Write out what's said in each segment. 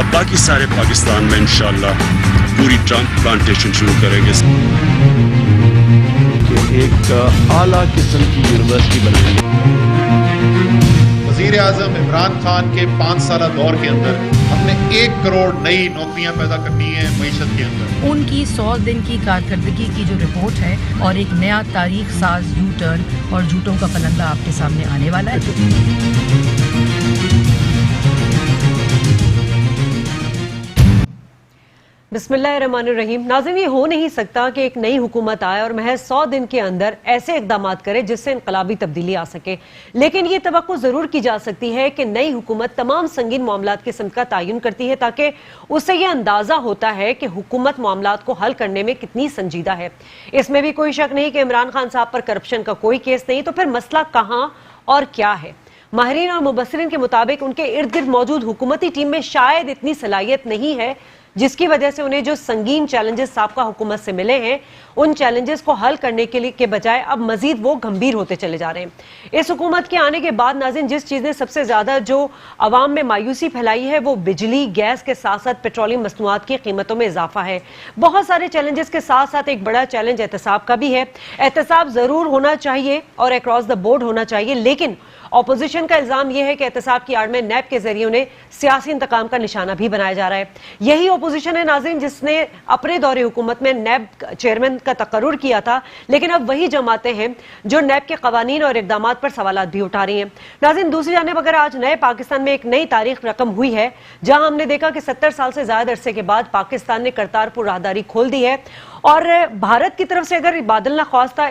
اب باقی سارے پاکستان میں انشاءاللہ پوری پلانٹیشن شروع کریں گے کہ ایک اعلیٰ قسم کی یونیورسٹی بنائیں گے. وزیر اعظم عمران خان کے 5 سالہ دور کے اندر ہم نے 1 کروڑ نئی نوکریاں پیدا کرنی ہیں معیشت کے اندر. ان کی 100 دن کی کارکردگی کی جو رپورٹ ہے اور ایک نیا تاریخ ساز یو ٹرن اور جھوٹوں کا پلندہ آپ کے سامنے آنے والا ہے. بسم اللہ الرحمن الرحیم. ناظرین، یہ ہو نہیں سکتا کہ ایک نئی حکومت آئے اور محض 100 دن کے اندر ایسے اقدامات کرے جس سے انقلابی تبدیلی آ سکے، لیکن یہ توقع ضرور کی جا سکتی ہے کہ نئی حکومت تمام سنگین معاملات کی سمت کا تعین کرتی ہے تاکہ اس سے یہ اندازہ ہوتا ہے کہ حکومت معاملات کو حل کرنے میں کتنی سنجیدہ ہے. اس میں بھی کوئی شک نہیں کہ عمران خان صاحب پر کرپشن کا کوئی کیس نہیں، تو پھر مسئلہ کہاں اور کیا ہے؟ ماہرین اور مبصرین کے مطابق ان کے ارد گرد موجود حکومتی ٹیم میں شاید اتنی صلاحیت نہیں ہے، جس کی وجہ سے انہیں جو سنگین چیلنجز سابقہ حکومت سے ملے ہیں ان چیلنجز کو حل کرنے کے بجائے اب مزید وہ گھمبیر ہوتے چلے جا رہے ہیں. اس حکومت کے آنے کے بعد ناظرین جس چیز نے سب سے زیادہ جو عوام میں مایوسی پھیلائی ہے وہ بجلی، گیس کے ساتھ ساتھ پیٹرولیم مصنوعات کی قیمتوں میں اضافہ ہے. بہت سارے چیلنجز کے ساتھ ساتھ ایک بڑا چیلنج احتساب کا بھی ہے. احتساب ضرور ہونا چاہیے اور اکراس دا بورڈ ہونا چاہیے، لیکن اپوزیشن کا الزام یہ ہے کہ احتساب کی آڑ میں نیب کے ذریعے انہیں سیاسی انتقام کا نشانہ بھی بنایا جا رہا ہے. یہی اپوزیشن ہے ناظرین جس نے اپنے دور حکومت میں نیب چیئرمین کا تقرر کیا تھا، لیکن اب وہی جماعتیں ہیں جو نیب کے قوانین اور اقدامات پر سوالات بھی اٹھا رہی ہیں. ناظرین دوسری جانب اگر آج نئے پاکستان میں ایک نئی تاریخ رقم ہوئی ہے جہاں ہم نے دیکھا کہ 70 سال سے زیادہ عرصے کے بعد پاکستان نے کرتارپور راہداری کھول دی ہے، اور بھارت کی طرف سے اگر بادل نخواستہ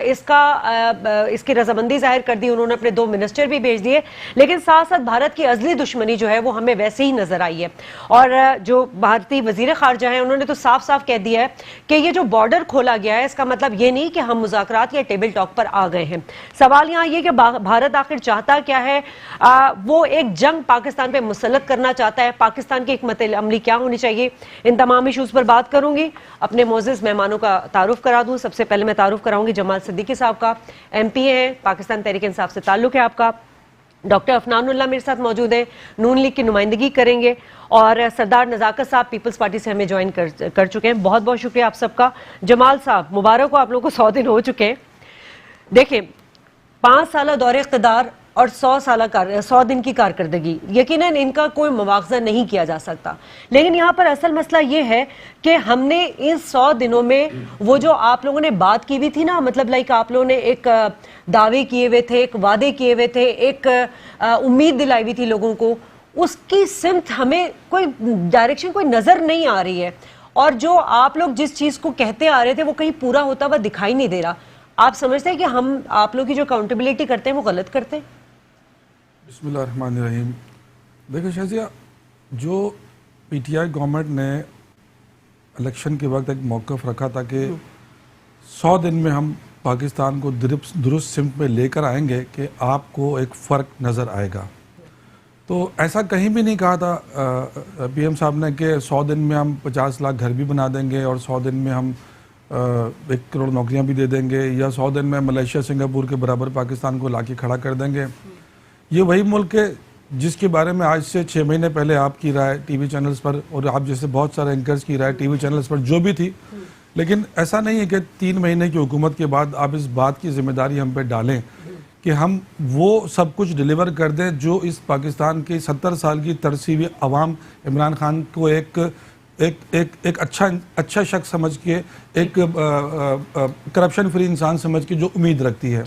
اس کی رضامندی ظاہر کر دی، انہوں نے اپنے 2 منسٹر بھی بھیج دیے، لیکن ساتھ ساتھ بھارت کی ازلی دشمنی جو ہے وہ ہمیں ویسے ہی نظر آئی ہے. اور جو بھارتی وزیر خارجہ ہیں انہوں نے تو صاف صاف کہہ دیا ہے کہ یہ جو بارڈر کھولا گیا ہے اس کا مطلب یہ نہیں کہ ہم مذاکرات یا ٹیبل ٹاک پر آ گئے ہیں. سوال یہاں یہ کہ بھارت آخر چاہتا کیا ہے؟ وہ ایک جنگ پاکستان پہ مسلط کرنا چاہتا ہے. پاکستان کی حکمت عملی کیا ہونی چاہیے؟ ان تمام ایشوز پر بات کروں گی. اپنے معزز مہمانوں کا تعارف کرا دوں. سب سے پہلے میں تعارف کراؤں گی جمال صدیقی صاحب کا، ایم پی ہیں، پاکستان تحریک انصاف سے تعلق ہے آپ کا. ڈاکٹر افنان اللہ میرے ساتھ موجود ہیں، نون لیگ کی نمائندگی کریں گے، اور سردار نزاکت صاحب پیپلز پارٹی سے ہمیں جوائن کر چکے ہیں. بہت بہت شکریہ آپ سب کا. جمال صاحب مبارک ہو، آپ لوگوں کو 100 دن ہو چکے ہیں. دیکھیں 5 سالہ دور اقتدار اور 100 دن کی کارکردگی، یقیناً ان کا کوئی مواخذہ نہیں کیا جا سکتا، لیکن یہاں پر اصل مسئلہ یہ ہے کہ ہم نے ان 100 دنوں میں وہ جو آپ لوگوں نے بات کی ہوئی تھی نا، مطلب آپ لوگوں نے ایک دعوے کیے ہوئے تھے، ایک وعدے کیے ہوئے تھے، ایک امید دلائی ہوئی تھی لوگوں کو، اس کی سمت ہمیں کوئی ڈائریکشن کوئی نظر نہیں آ رہی ہے، اور جو آپ لوگ جس چیز کو کہتے آ رہے تھے وہ کہیں پورا ہوتا ہوا دکھائی نہیں دے رہا. آپ سمجھتے ہیں کہ ہم آپ لوگ کی جو اکاؤنٹیبلٹی کرتے ہیں وہ غلط کرتے ہیں؟ بسم اللہ الرحمن الرحیم. دیکھیں شہزیہ، جو پی ٹی آئی گورنمنٹ نے الیکشن کے وقت ایک موقف رکھا تھا کہ 100 دن میں ہم پاکستان کو درست سمت میں لے کر آئیں گے کہ آپ کو ایک فرق نظر آئے گا، تو ایسا کہیں بھی نہیں کہا تھا پی ایم صاحب نے کہ 100 دن میں ہم 50 لاکھ گھر بھی بنا دیں گے اور 100 دن میں ہم 1 کروڑ نوکریاں بھی دے دیں گے، یا 100 دن میں ملیشیا سنگاپور کے برابر پاکستان کو لا کے کھڑا کر دیں گے. یہ وہی ملک ہے جس کے بارے میں آج سے 6 مہینے پہلے آپ کی رائے ٹی وی چینلز پر اور آپ جیسے بہت سارے اینکرز کی رائے ٹی وی چینلز پر جو بھی تھی، لیکن ایسا نہیں ہے کہ 3 مہینے کی حکومت کے بعد آپ اس بات کی ذمہ داری ہم پہ ڈالیں کہ ہم وہ سب کچھ ڈیلیور کر دیں جو اس پاکستان کی 70 سال کی ترسی ہوئی عوام عمران خان کو ایک اچھا شخص سمجھ کے، ایک کرپشن فری انسان سمجھ کے جو امید رکھتی ہے.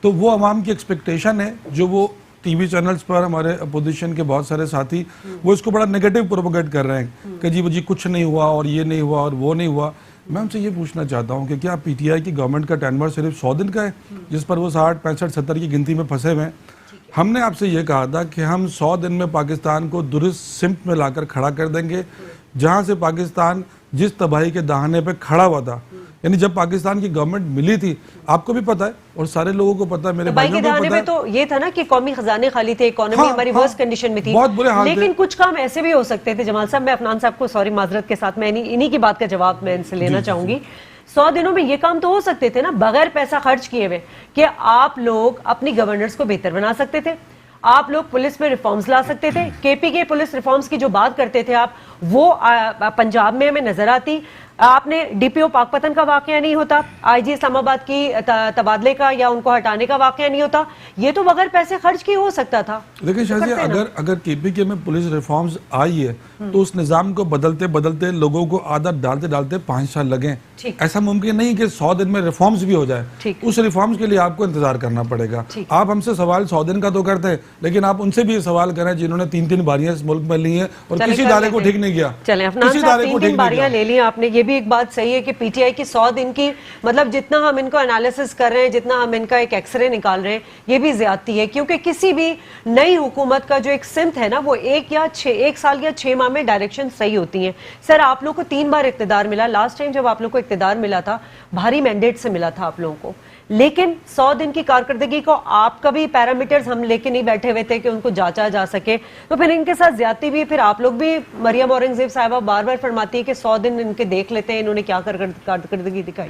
تو وہ عوام کی ایکسپیکٹیشن ہے جو وہ ٹی وی چینلز پر ہمارے اپوزیشن کے بہت سارے ساتھی وہ اس کو بڑا نیگیٹو پروپیگیٹ کر رہے ہیں کہ جی کچھ نہیں ہوا اور یہ نہیں ہوا اور وہ نہیں ہوا. میں ہم سے یہ پوچھنا چاہتا ہوں کہ کیا پی ٹی آئی کی گورنمنٹ کا ٹینور صرف 100 دن کا ہے جس پر وہ 60 65 70 کی گنتی میں پھنسے ہوئے ہیں؟ ہم نے آپ سے یہ کہا تھا کہ ہم 100 دن میں پاکستان کو درست سمت میں لا کر کھڑا کر دیں گے، جہاں سے پاکستان جس تباہی کے دہانے پہ کھڑا ہوا تھا. یعنی جب پاکستان کی گورنمنٹ ملی تھی، آپ کو بھی پتا ہے اور سارے لوگوں کو پتا ہے، میرے بھائیوں کو پتا ہے، تو یہ تھا نا کہ قومی خزانے خالی تھے، اکانومی ہماری ورسٹ کنڈیشن میں تھی، بہت برے حال تھے. لیکن کچھ کام ایسے بھی ہو سکتے تھے. جمال صاحب، میں افنان صاحب کو سوری معذرت کے ساتھ میں انہی کی بات کا جواب میں ان سے لینا چاہوں گی. 100 دنوں میں یہ کام تو ہو سکتے تھے نا، بغیر پیسہ خرچ کیے ہوئے، کہ آپ لوگ اپنی گورننس کو بہتر بنا سکتے تھے، آپ لوگ پولیس میں ریفارمز لا سکتے تھے. کے پی کے پولیس ریفارمز کی جو بات کرتے تھے آپ, وہ پنجاب میں ہمیں نظر آتی. آپ نے ڈی پی او پاک پتن کا واقعہ نہیں ہوتا, آئی جی اسلام آباد کی تبادلے کا یا ان کو ہٹانے کا واقعہ نہیں ہوتا. یہ تو بغیر پیسے خرچ کی ہو سکتا تھا. دیکھیں شازیہ, اگر کے پی کے میں پولیس ریفارمز آئی ہے تو اس نظام کو بدلتے بدلتے لوگوں کو عادت ڈالتے ڈالتے 5 سال لگیں. ایسا ممکن نہیں کہ 100 دن میں ریفارمز بھی ہو جائے. اس ریفارمز کے لیے آپ کو انتظار کرنا پڑے گا. آپ ہم سے سوال 100 دن کا تو کرتے ہیں, لیکن آپ ان سے بھی سوال کریں جنہوں نے 3 باریاں اس ملک میں لی ہیں اور کسی ادارے کو ٹھیک نہیں کیا. چلیں افنان صاحب, 3 باریاں لے لی آپ نے, یہ بھی ایک بات صحیح ہے کہ پی ٹی آئی کی 100 دن کی, مطلب جتنا ہم ان کو انالیسس کر رہے ہیں, جتنا ہم ان کا ایک ایکس رے نکال رہے ہیں, یہ بھی زیادتی ہے. کیونکہ کسی بھی نئی حکومت کا جو ایک سمت ہے نا, وہ 1 سال یا 6 ماہ میں ڈائریکشن صحیح ہوتی ہیں. سر آپ لوگ کو 3 بار اقتدار ملا. لاسٹ ٹائم جب آپ لوگ کو اقتدار ملا تھا بھاری مینڈیٹ سے ملا تھا آپ لوگوں کو, لیکن 100 دن کی کارکردگی کو آپ کا بھی پیرامیٹرز ہم لے کے نہیں بیٹھے ہوئے تھے کہ ان کو جانچا جا سکے. تو پھر ان کے ساتھ زیادتی بھی, پھر آپ لوگ بھی, مریم اورنگزیب صاحبہ بار بار فرماتی ہے کہ 100 دن ان کے دیکھ لیتے ہیں انہوں نے کیا کارکردگی دکھائی.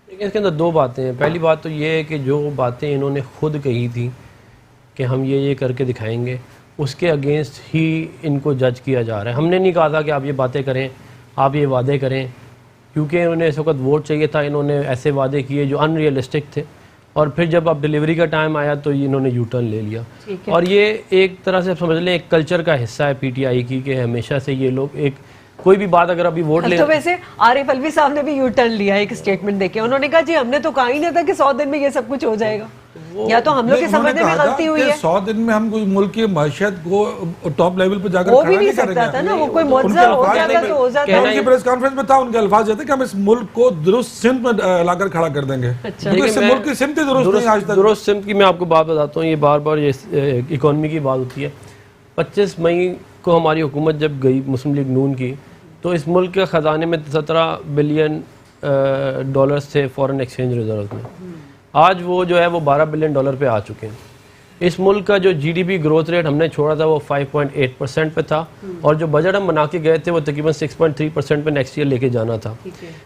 لیکن اس کے اندر 2 باتیں ہیں. پہلی بات تو یہ ہے کہ جو باتیں انہوں نے خود کہی تھی کہ ہم یہ کر کے دکھائیں گے, اس کے اگینسٹ ہی ان کو جج کیا جا رہا ہے. ہم نے نہیں کہا تھا کہ آپ یہ باتیں کریں, آپ یہ وعدے کریں, کیونکہ انہوں نے اس وقت ووٹ چاہیے تھا. انہوں نے ایسے وعدے کیے جو ان ریئلسٹک تھے, اور پھر جب اب ڈیلیوری کا ٹائم آیا تو انہوں نے یو ٹرن لے لیا. اور یہ ایک طرح سے سمجھ لیں ایک کلچر کا حصہ ہے پی ٹی آئی کی, کہ ہمیشہ سے یہ لوگ ایک کوئی بھی بات اگر ابھی ووٹ لے. تو ویسے عارف الوی صاحب نے بھی یو ٹرن لیا ایک اسٹیٹمنٹ دے کے, انہوں نے کہا جی ہم نے تو کہا ہی نہیں تھا کہ 100 دن میں یہ سب کچھ ہو جائے گا. یا تو ہم لوگ کے سمجھنے میں غلطی ہوئی ہے. 100 دن میں ہم کوئی ملک کی معیشت کو ٹاپ لیول پہ جا کر وہ بھی نہیں سکتا تھا نا, وہ کوئی معجزہ ہو جاتا تو ہو جاتا. ان کی پریس کانفرنس میں تھا, ان کے الفاظ یہ تھے کہ ہم اس ملک کو درست سمت میں لا کر کھڑا کر دیں گے. اس ملک کی سمت درست نہیں آج تک. درست سمت کی میں آپ کو بات بتاتا ہوں, یہ بار بار یہ اکانومی کی بات ہوتی ہے. 25 مئی کو ہماری حکومت جب گئی مسلم لیگ نون کی, تو اس ملک کے خزانے میں 17 بلین ڈالرز تھے فورن ایکسچینج ریزرو میں. آج وہ جو ہے وہ 12 بلین ڈالر پہ آ چکے ہیں. اس ملک کا جو G D P growth rate ہم نے چھوڑا تھا وہ 5.8% پہ تھا, اور جو بجٹ ہم بنا کے گئے تھے وہ تقریباً 6.3% پہ نیکسٹ ایئر لے کے جانا تھا.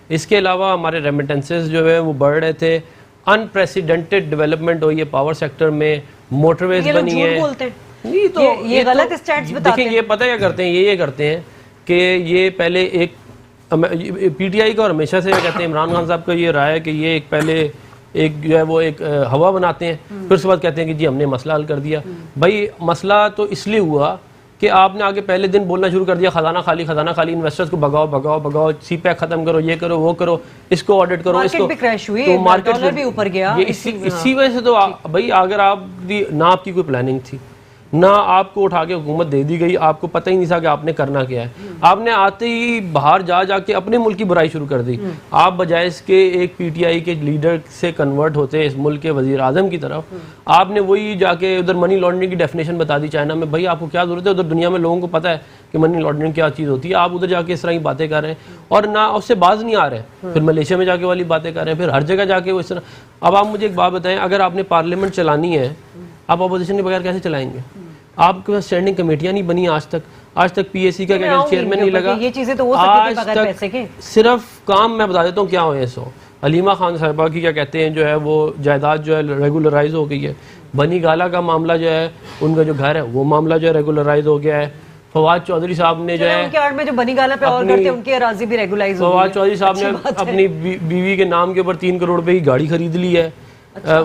اس کے علاوہ ہمارے ریمیٹنسز جو ہے وہ بڑھ رہے تھے. انپریسیڈنٹڈ ڈیولپمنٹ ہوئی ہے پاور سیکٹر میں, موٹر ویز بنی ہے. نہیں تو یہ غلط اسٹیٹس بتاتے ہیں. دیکھیں یہ پتہ کیا کرتے ہیں, یہ کرتے ہیں کہ یہ پہلے ایک پی ٹی آئی کا, اور ہمیشہ سے کہتے ہیں عمران خان صاحب کا یہ رائے ہے کہ یہ ایک پہلے ایک جو ہے وہ ایک ہوا بناتے ہیں, پھر اس کے بعد کہتے ہیں کہ جی ہم نے مسئلہ حل کر دیا. بھائی مسئلہ تو اس لیے ہوا کہ آپ نے آگے پہلے دن بولنا شروع کر دیا خزانہ خالی خزانہ خالی, انویسٹرز کو بگاؤ بگاؤ بگاؤ, سی پیک ختم کرو, یہ کرو وہ کرو, اس کو آڈٹ کرو, اس کو بھی کریش ہوئی, ڈالر بھی اوپر گیا. اسی وجہ سے تو بھائی اگر آپ نہ آپ کی کوئی پلاننگ تھی, نہ آپ کو اٹھا کے حکومت دے دی گئی, آپ کو پتہ ہی نہیں تھا کہ آپ نے کرنا کیا ہے. آپ نے آتے ہی باہر جا کے اپنے ملک کی برائی شروع کر دی. آپ بجائے اس کے ایک پی ٹی آئی کے لیڈر سے کنورٹ ہوتے اس ملک کے وزیر اعظم کی طرف, آپ نے وہی جا کے ادھر منی لانڈرنگ کی ڈیفینیشن بتا دی چائنا میں. بھائی آپ کو کیا ضرورت ہے, ادھر دنیا میں لوگوں کو پتہ ہے کہ منی لانڈرنگ کیا چیز ہوتی ہے. آپ ادھر جا کے اس طرح کی باتیں کر رہے ہیں, اور نہ اس سے باز نہیں آ رہے ہیں. پھر ملیشیا میں جا کے والی باتیں کر رہے ہیں, پھر ہر جگہ جا کے وہ اس طرح. اب آپ مجھے ایک بات بتائیں, اگر آپ نے پارلیمنٹ چلانی ہے, آپ اپوزیشن کے بغیر کیسے چلائیں گے؟ آپ کے پاس اسٹینڈنگ کمیٹیاں نہیں بنی آج تک پی ایس سی کا چیئرمین نہیں لگا. یہ چیزیں تو ہو سکتی ہیں بغیر پیسے کے. صرف کام میں بتا دیتا ہوں کیا ہوئے. علیمہ خان صاحبہ کی کیا کہتے ہیں جو ہے وہ جائیداد جو ہے ریگولرائز ہو گئی ہے. بنی گالا کا معاملہ جو ہے, ان کا جو گھر ہے وہ معاملہ جو ہے ریگولرائز ہو گیا ہے. فواد چودھری صاحب نے جو ہے ان کے آڑ میں جو بنی گالا پہ اور کرتے ہیں ان کی اراضی بھی ریگولائز ہو گئی. فواد چودھری صاحب نے اپنی بیوی کے نام کے اوپر 3 کروڑ روپے کی گاڑی خرید لی ہے.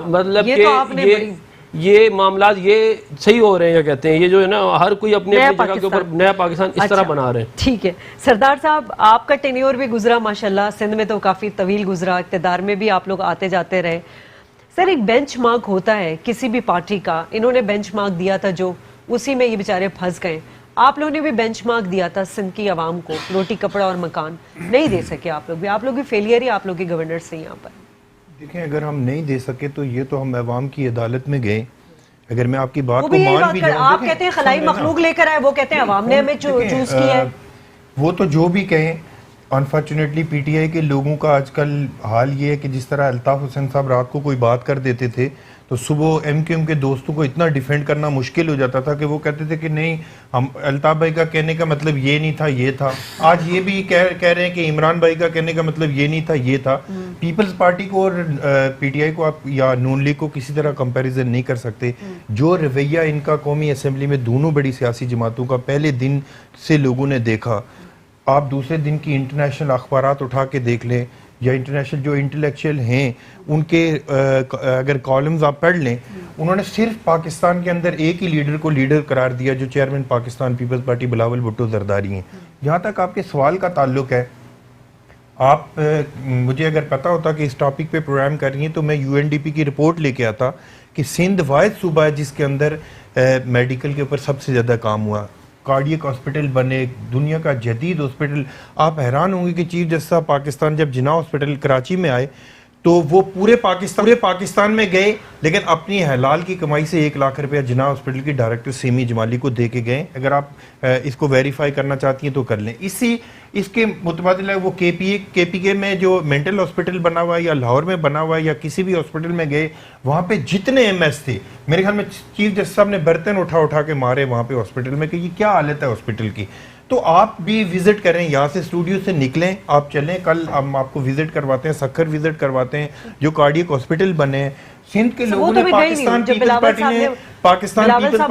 مطلب کہ یہ معاملات یہ صحیح ہو رہے ہیں, کہتے ہیں یہ جو ہے نا ہر کوئی اپنے جگہ کے اوپر نیا پاکستان اس طرح بنا رہے ہیں. ٹھیک ہے سردار صاحب, آپ کا ٹینیور بھی گزرا ماشاءاللہ, سندھ میں تو کافی طویل گزرا, اقتدار میں بھی آپ لوگ آتے جاتے رہے. سر ایک بینچ مارک ہوتا ہے کسی بھی پارٹی کا, انہوں نے بینچ مارک دیا تھا جو اسی میں یہ بیچارے پھنس گئے. آپ لوگوں نے بھی بینچ مارک دیا تھا سندھ کی عوام کو, روٹی کپڑا اور مکان نہیں دے سکے. آپ لوگ بھی فیلئر ہی آپ لوگ کے گورنر سے یہاں پر. دیکھیں اگر ہم نہیں دے سکے تو یہ تو ہم عوام کی عدالت میں گئے. اگر میں آپ کی بات کو مان بھی جاؤں, آپ کہتے ہیں خلائی مخلوق لے کر آئے, وہ کہتے ہیں عوام نے ہمیں چوز کیا ہے. وہ تو جو بھی کہیں, انفارچونیٹلی پی ٹی آئی کے لوگوں کا آج کل حال یہ ہے کہ جس طرح الطاف حسین صاحب رات کو کوئی بات کر دیتے تھے تو صبح ایم کیو ایم کے دوستوں کو اتنا ڈیفینڈ کرنا مشکل ہو جاتا تھا کہ وہ کہتے تھے کہ نہیں ہم الطاف بھائی کا کہنے کا مطلب یہ نہیں تھا یہ تھا. آج یہ بھی کہہ رہے ہیں کہ عمران بھائی کا کہنے کا مطلب یہ نہیں تھا یہ تھا. پیپلز پارٹی کو اور پی ٹی آئی کو آپ یا نون لیگ کو کسی طرح کمپیریزن نہیں کر سکتے. جو رویہ ان کا قومی اسمبلی میں دونوں بڑی سیاسی جماعتوں کا پہلے دن سے لوگوں نے دیکھا, آپ دوسرے دن کی انٹرنیشنل اخبارات اٹھا کے دیکھ لیں یا انٹرنیشنل جو انٹلیکچوئل ہیں ان کے اگر کالمز آپ پڑھ لیں, انہوں نے صرف پاکستان کے اندر ایک ہی لیڈر کو لیڈر قرار دیا جو chairman Pakistan Peoples Party Bilawal Bhutto Zardari ہیں. جہاں تک آپ کے سوال کا تعلق ہے, آپ مجھے اگر پتا ہوتا کہ اس ٹاپک پہ پروگرام کر رہی ہیں تو میں یو این ڈی پی کی رپورٹ لے کے آتا کہ سندھ واحد صوبہ ہے جس کے اندر میڈیکل کے اوپر سب سے زیادہ کام ہوا. کارڈیک ہاسپٹل بنے, دنیا کا جدید ہاسپٹل. آپ حیران ہوں گے کہ چیف جسٹس آف پاکستان جب جناح ہاسپٹل کراچی میں آئے تو وہ پورے پاکستان میں گئے لیکن اپنی حلال کی کمائی سے 1 لاکھ روپیہ جناح ہاسپٹل کی ڈائریکٹر سیمی جمالی کو دے کے گئے. اگر آپ اس کو ویریفائی کرنا چاہتی ہیں تو کر لیں. اس کے متبادل ہے وہ کے پی کے میں جو مینٹل ہاسپٹل بنا ہوا ہے یا لاہور میں بنا ہوا ہے یا کسی بھی ہاسپٹل میں گئے, وہاں پہ جتنے ایم ایس تھے میرے خیال میں چیف جسٹس صاحب نے برتن اٹھا کے مارے وہاں پہ ہاسپٹل میں کہ یہ کیا حالت ہے ہاسپٹل کی. تو آپ بھی وزٹ کریں, یہاں سے اسٹوڈیو سے نکلیں, آپ چلیں, کل ہم آپ کو وزٹ کرواتے ہیں, سکھر وزٹ کرواتے ہیں جو کارڈیک ہاسپٹل بنے ہیں. سندھ کے لوگوں نے پاکستان پیپلز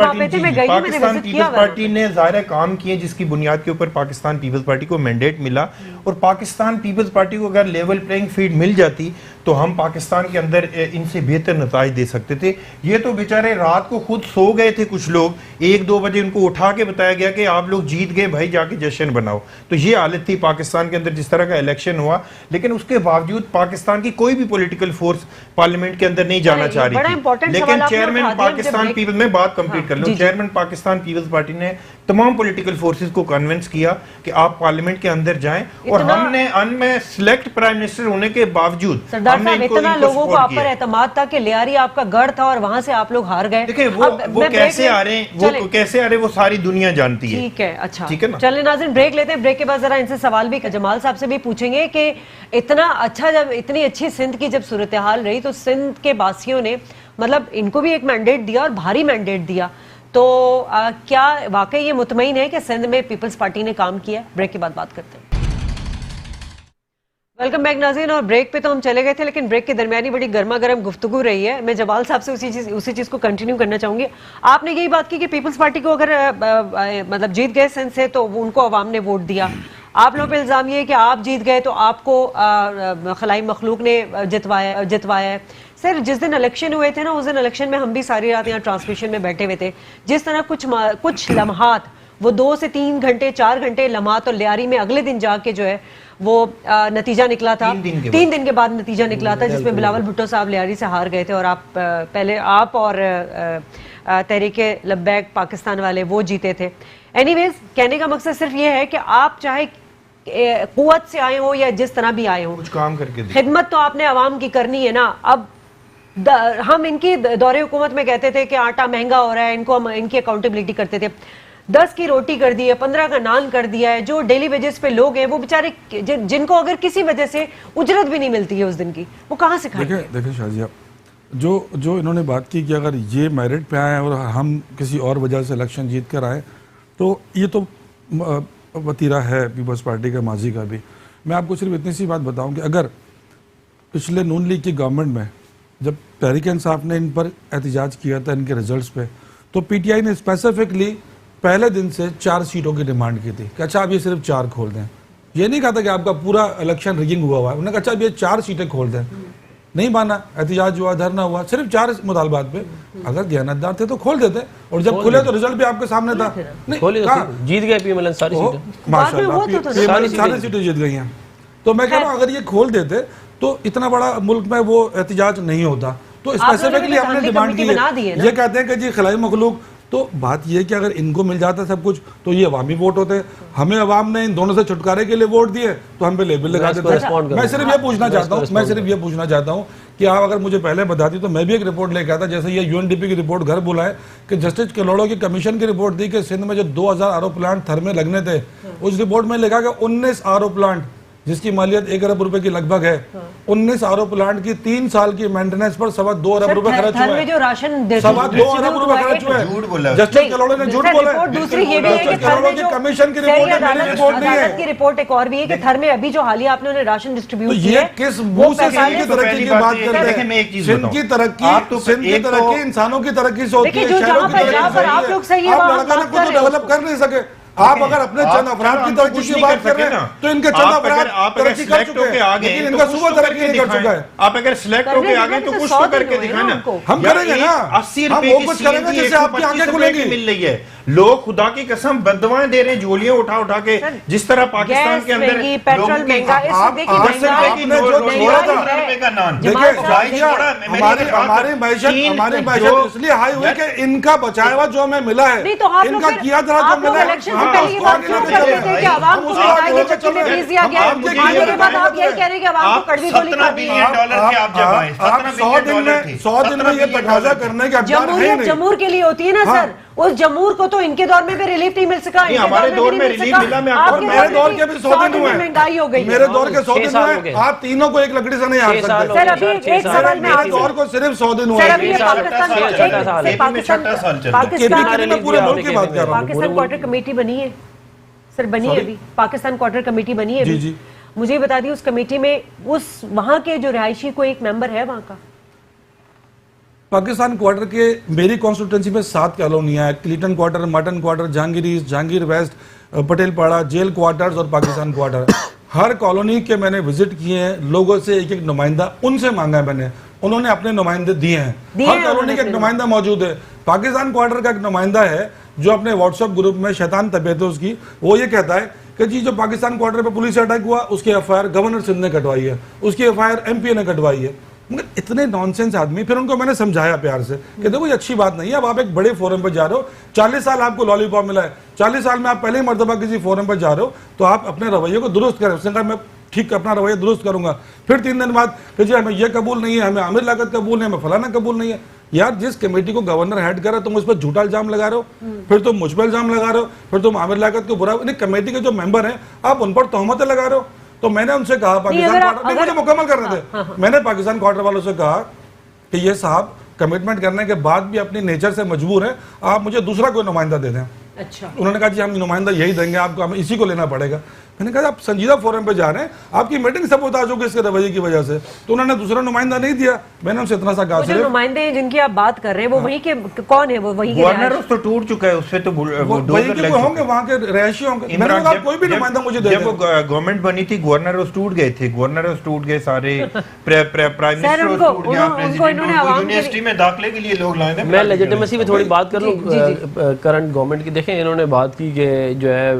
پارٹی نے ظاہر کام کیے جس کی بنیاد کے اوپر پاکستان پیپلز پارٹی کو مینڈیٹ ملا, اور پاکستان پیپلز پارٹی کو اگر لیول پلینگ فیلڈ مل جاتی تو ہم پاکستان کے اندر ان سے بہتر نتائج دے سکتے تھے. یہ تو بیچارے رات کو خود سو گئے تھے کچھ لوگ, 1-2 بجے ان کو اٹھا کے بتایا گیا کہ آپ لوگ جیت گئے بھائی, جا کے جشن بناؤ. تو یہ حالت تھی پاکستان کے اندر جس طرح کا الیکشن ہوا, لیکن اس کے باوجود پاکستان کی کوئی بھی پولیٹیکل فورس پارلیمنٹ کے اندر نہیں جانا چاہ رہی تھی. لیکن چیئرمین پاکستان پیپل, میں بات کمپلیٹ کر لوں, چیئرمین پاکستان پیپلز پارٹی نے تمام پولیٹیکل فورسز کو کنونس کیا کہ آپ پارلیمنٹ کے اندر جائیں, اور ہم نے ان میں سلیکٹ پرائم منسٹر ہونے کے باوجود ہم نے اتنا لوگوں کو آپ پر اعتماد تھا کہ لیاری آپ کا گڑھ تھا اور وہاں سے آپ لوگ ہار گئے. دیکھیں وہ کیسے آ رہے ہیں وہ ساری دنیا جانتی ہے. ٹھیک ہے, اچھا چلیں ناظرین بریک لیتے ہیں. بریک کے بعد ذرا ان سے سوال بھی جمال صاحب سے بھی پوچھیں گے کہ اتنا اچھا جب اتنی اچھی سندھ کی جب صورتحال رہی تو سندھ کے باسیوں نے مطلب ان کو بھی ایک مینڈیٹ دیا اور بھاری مینڈیٹ دیا, تو کیا واقعی یہ مطمئن ہے کہ سندھ میں پیپلز پارٹی نے کام کیا؟ بریک کے بعد بات کرتے ہیں. ویلکم بیک ناظرین, اور بریک پہ تو ہم چلے گئے تھے لیکن بریک کے درمیانی بڑی گرما گرم گفتگو رہی ہے. میں جمال صاحب سے اسی چیز کو کنٹینیو کرنا چاہوں گی. آپ نے یہی بات کی کہ پیپلز پارٹی کو اگر مطلب جیت گئے سندھ سے تو ان کو عوام نے ووٹ دیا. آپ لوگوں پہ الزام یہ ہے کہ آپ جیت گئے تو آپ کو خلائی مخلوق نے جتوایا ہے. سر جس دن الیکشن ہوئے تھے نا, اس دن الیکشن میں ہم بھی ساری رات یہاں ٹرانسمیشن میں بیٹھے ہوئے تھے. جس طرح کچھ لمحات وہ 2 سے 3 گھنٹے 4 گھنٹے لمحات, اور لیاری میں اگلے دن جا کے جو ہے وہ نتیجہ نکلا تھا, 3 دن کے بعد نتیجہ نکلا تھا جس میں بلاول بھٹو صاحب لیاری سے ہار گئے تھے, اور آپ اور تحریک لبیک پاکستان والے وہ جیتے تھے. اینی ویز کہنے کا مقصد صرف یہ ہے کہ آپ چاہے قوت سے آئے ہوں یا جس طرح بھی آئے ہوں, کچھ کام کر کے خدمت تو آپ نے عوام کی کرنی ہے نا. اب ہم ان کی دور حکومت میں کہتے تھے کہ آٹا مہنگا ہو رہا ہے, ان کو ہم ان کی اکاؤنٹیبلٹی کرتے تھے. 10 کی روٹی کر دی ہے, 15 کا نان کر دیا ہے. جو ڈیلی ویجز پہ لوگ ہیں وہ بیچارے جن کو اگر کسی وجہ سے اجرت بھی نہیں ملتی ہے اس دن کی, وہ کہاں سے کھائیں؟ دیکھیں شازیہ, جو انہوں نے بات کی کہ اگر یہ میرٹ پہ آئے اور ہم کسی اور وجہ سے الیکشن جیت کر آئے تو یہ تو وتیرہ ہے پیپلز پارٹی کا ماضی کا بھی. میں آپ کو صرف اتنی سی بات بتاؤں کہ اگر پچھلے نون لیگ کی گورنمنٹ میں جب تحریک انصاف نے ان پر احتجاج کیا تھا ان کے ریزلٹس پہ, تو پی ٹی آئی نے اسپیسیفکلی پہلے دن سے 4 سیٹوں کی ڈیمانڈ کی تھی کہ اچھا آپ یہ صرف 4 کھول دیں. یہ نہیں کہا تھا کہ آپ کا پورا الیکشن ریگنگ ہوا ہے, انہوں نے کہا اچھا اب یہ 4 سیٹیں کھول دیں. نہیں مانا, احتجاج ہوا, دھرنا ہوا, صرف 4 مطالبات پہ. اگر دیانتدار تھے تو کھول دیتے, اور جب کھلے تو رزلٹ بھی آپ کے سامنے تھا. جیت گئے پی ایم ایل ساری سیٹیں, ماشاءاللہ ساری سیٹیں جیت گئی ہیں. تو میں کہہ رہا ہوں اگر یہ کھول دیتے تو اتنا بڑا ملک میں وہ احتجاج نہیں ہوتا. تو اسپیسیفکلی ہم نے ڈیمانڈ کی ہے. یہ کہتے ہیں کہ جی خلائی مخلوق, تو بات یہ ہے کہ اگر ان کو مل جاتا سب کچھ تو یہ عوامی ووٹ ہوتے. ہمیں عوام نے ان دونوں سے چھٹکارے کے لیے ووٹ دیے تو ہم پہ لیبل لگا دیتے ہیں. میں صرف یہ پوچھنا چاہتا ہوں کہ آپ اگر مجھے پہلے بتاتی تو میں بھی ایک رپورٹ لے کے آتا, جیسے یہ یو این ڈی پی کی رپورٹ گھر بلائے کہ جسٹس کلوڑوں کی کمیشن کی رپورٹ دی کہ سندھ میں جو 2000 آر او پلانٹ تھر میں لگنے تھے, اس رپورٹ میں لکھا کہ 19 آر او پلانٹ جس کی مالیت 1 ارب روپے کی لگ بھگ ہے, 19 آر او پلانٹ کی 3 سال کی مینٹیننس پر 2.25 ارب روپے خرچ ہوا ہے. جو راشن 2.25 ارب روپے خرچ ہوا ہے. جسٹس کلوڑے نے جھوٹ بولا ہے. دوسری یہ بھی ہے کہ تھر میں جو کمیشن کی رپورٹ ہے, میری رپورٹ نہیں عدالت کی ہے. رپورٹ ایک اور بھی ہے کہ تھر میں ابھی جو حالیہ آپ نے انہیں راشن ڈسٹریبیوٹ تو کیا یہ کس منہ سے سندھ کی ترقی کی بات کرتے ہیں؟ سندھ کی ترقی انسانوں کی ترقی سے ہوتی ہے, شہروں کی ترقی. آپ لڑکانہ کو تو ڈیولپ کر نہیں سکے. آپ اگر اپنے چند افراد کی ترقی کی بات کر رہے ہیں تو ان کے چند افراد ترقی کر چکے ہیں, لیکن ان کا صوبہ ترقی نہیں کر چکا ہے. آپ اگر سلیکٹ ہو کے آگے تو کچھ تو کر کے دکھائیں نا. ہم کریں گے نا, 80 ہم روپے وہ کی کچھ کریں گے جس سے آپ کی آنکھیں کھلیں گی. مل رہی ہے. لوگ خدا کی قسم بددعائیں دے رہے ہیں جھولیاں اٹھا اٹھا کے, جس طرح پاکستان کے اندر پیٹرول مہنگا, ہماری معیشت اس لیے ہائی ہوئی کہ ان کا بچایا ہوا جو ہمیں ملا ہے, ان کا کیا طرح جو ملا ہے, $100 دن میں یہ تقاضا کرنے کے اقدار ہے نہیں. جمہور کے لیے ہوتی ہے نا سر, اس جمہور کو تو ان کے دور میں بھی ریلیف نہیں مل سکا. ہمارے دور میں ریلیف ملا. میرے دور کے بھی 100 دن ہوئے, مہنگائی ہو گئی. میرے دور کے 100 دن ہوئے. آپ تینوں کو ایک لکڑی سے نہیں ہار سکتے. سر ابھی ایک سوال میں میرے دور کو صرف 100 دن ہوئے. پاکستان کوارٹر کمیٹی بنی ہے سر, بنی ہے ابھی پاکستان کوارٹر کمیٹی بنی ہے. جی مجھے بتا دیے اس کمیٹی میں اس وہاں کے جو رہائشی کوئی ایک ممبر ہے وہاں کا؟ پاکستان کوارٹر کے میری کانسٹیٹوئنسی میں 7 کالونیاں ہیں, Clayton quarter, Martin quarter, Jahangir east, Jahangir west, Patel Para, jail quarters اور پاکستان کوارٹر. ہر کالونی کے میں نے وزٹ کیے ہیں, لوگوں سے ایک ایک نمائندہ ان سے مانگا ہے میں نے, انہوں نے اپنے نمائندے دیے ہیں. ہر کالونی کا ایک نمائندہ موجود ہے. پاکستان کوارٹر کا ایک نمائندہ ہے جو اپنے واٹس ایپ گروپ میں شیطان طبیعت ہے اس کی, وہ یہ کہتا ہے کہ جی جو پاکستان کوارٹر پہ پولیس اٹیک ہوا اس کی F I R governor Sindh نے کٹوائی ہے, اس کی F I R M P نے کٹوائی ہے. مگر اتنے نانسنس آدمی. پھر ان کو میں نے سمجھایا پیار سے کہ دیکھو یہ اچھی بات نہیں ہے, اب آپ ایک بڑے فورم پہ جا رہے ہو, 40 سال آپ کو لالی پاپ ملا ہے, 40 سال میں آپ پہلے مرتبہ کسی فورم پہ جا رہے ہو تو آپ اپنے رویے کو درست کریں. اس نے کہا میں ٹھیک اپنا رویہ درست کروں گا. پھر 3 دن بعد کہ جی ہمیں یہ قبول نہیں ہے, ہمیں عامر لاگت قبول نہیں ہے, ہمیں فلانا قبول نہیں ہے. یار جس کمیٹی کو گورنر ہیڈ کر رہا ہے تم اس پر جھوٹا الزام لگا رہے ہو, پھر تم مجھ پہ الزام لگا رہے ہو, پھر تم عامر لاگت کو برا, کمیٹی کے جو ممبر ہیں آپ ان پر تہمتیں لگا رہے ہو. تو میں نے ان سے کہا پاکستان کوارٹر, مجھے مکمل کر رہے تھے, میں نے پاکستان کوارٹر والوں سے کہا کہ یہ صاحب کمٹمنٹ کرنے کے بعد بھی اپنی نیچر سے مجبور ہیں, آپ مجھے دوسرا کوئی نمائندہ دے دیں. اچھا, انہوں نے کہا جی ہم نمائندہ یہی دیں گے آپ کو, ہمیں اسی کو لینا پڑے گا. میں نے کہا آپ سنجیدہ فورم پہ جا رہے ہیں, آپ کی میٹنگ سب بتا چکے اس کے رویے کی وجہ سے, تو انہوں نے دوسرا نمائندہ نہیں دیا. میں نے ان سے اتنا سا کہا جو نمائندے ہیں جن کی آپ بات کر رہے ہیں وہ وہی کے کون ہے, وہ وہی کے گورنر تو ٹوٹ چکا ہے, اس پہ تو وہی کے ہوں گے, وہاں کے رہائشی ہوں گے. میں نے کہا کوئی بھی نمائندہ مجھے دے دے. جب وہ گورنمنٹ بنی تھی گورنر ہاؤس ٹوٹ گئے تھے, گورنر ہاؤس ٹوٹ گئے سارے, پرائم منسٹر ہاؤس ٹوٹ گیا, یونیورسٹی میں داخلے کے لیے لوگ لائے تھے. میں لیجیٹیمیسی میں تھوڑی بات کر لوں کرنٹ گورنمنٹ کی. دیکھیں انہوں نے بات کی کہ جو ہے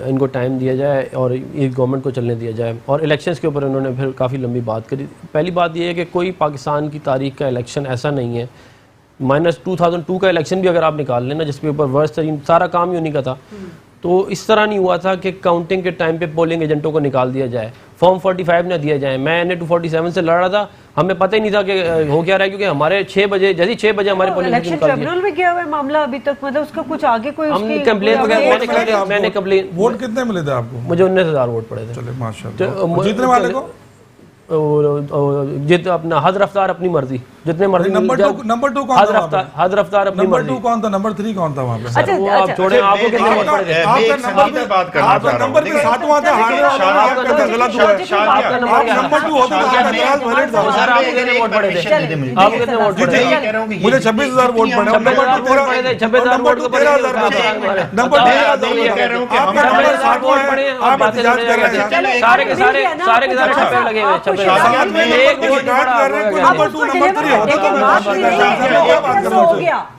ان کو ٹائم دیا جائے اور اس گورنمنٹ کو چلنے دیا جائے, اور الیکشنز کے اوپر انہوں نے پھر کافی لمبی بات کری. پہلی بات یہ ہے کہ کوئی پاکستان کی تاریخ کا الیکشن ایسا نہیں ہے, مائنس 2002 کا الیکشن بھی اگر آپ نکال لیں نا, جس کے اوپر ورس ترین سارا کام ہی انہی کا تھا, تو اس طرح نہیں ہوا تھا کہ کاؤنٹنگ کے ٹائم پہ پولنگ ایجنٹوں کو نکال دیا جائے, فارم 45 نہ دیا جائے. میں نے 247 سے لڑ رہا تھا, ہمیں پتہ ہی نہیں تھا کہ ہو کیا رہا ہے, کیونکہ ہمارے 6 بجے جیسے 6 بجے ہمارے پولنگ الیکشن ٹریبیونل میں کیا ہوا ہے معاملہ ابھی تک, مطلب اس کا کچھ آگے کوئی ہم کمپلین وغیرہ میں نے کمپلین. ووٹ کتنے ملے تھے آپ کو؟ مجھے 19,000 ووٹ پڑے تھے. چلے ماشاءاللہ. جیتنے والے کو جت اپنا حد رفتار اپنی مرضی, جتنے مرضی. نمبر 2 کون تھا؟ حد رفتار اپنی مرضی. نمبر 2 کون تھا؟ نمبر 3 کون تھا وہاں پہ؟ وہ آپ چھوڑیں, آپ کو کتنے ووٹ پڑے تھے؟ آپ کا نمبر بھی 7واں تھا, آپ کا غلط ہوا ہے. آپ کا نمبر 2 ہوتا تھا, اعتراض ویلڈ تھا. سر آپ کو کتنے ووٹ پڑے تھے؟ آپ کو کتنے ووٹ پڑے تھے؟ مجھے 26,000 ووٹ پڑے. نمبر 2 13,000. نمبر 13,000 آپ کا نمبر 7واں ہے, آپ احتجاج کر رہے ہیں. سارے کے سارے چھپے لگے ہوئے.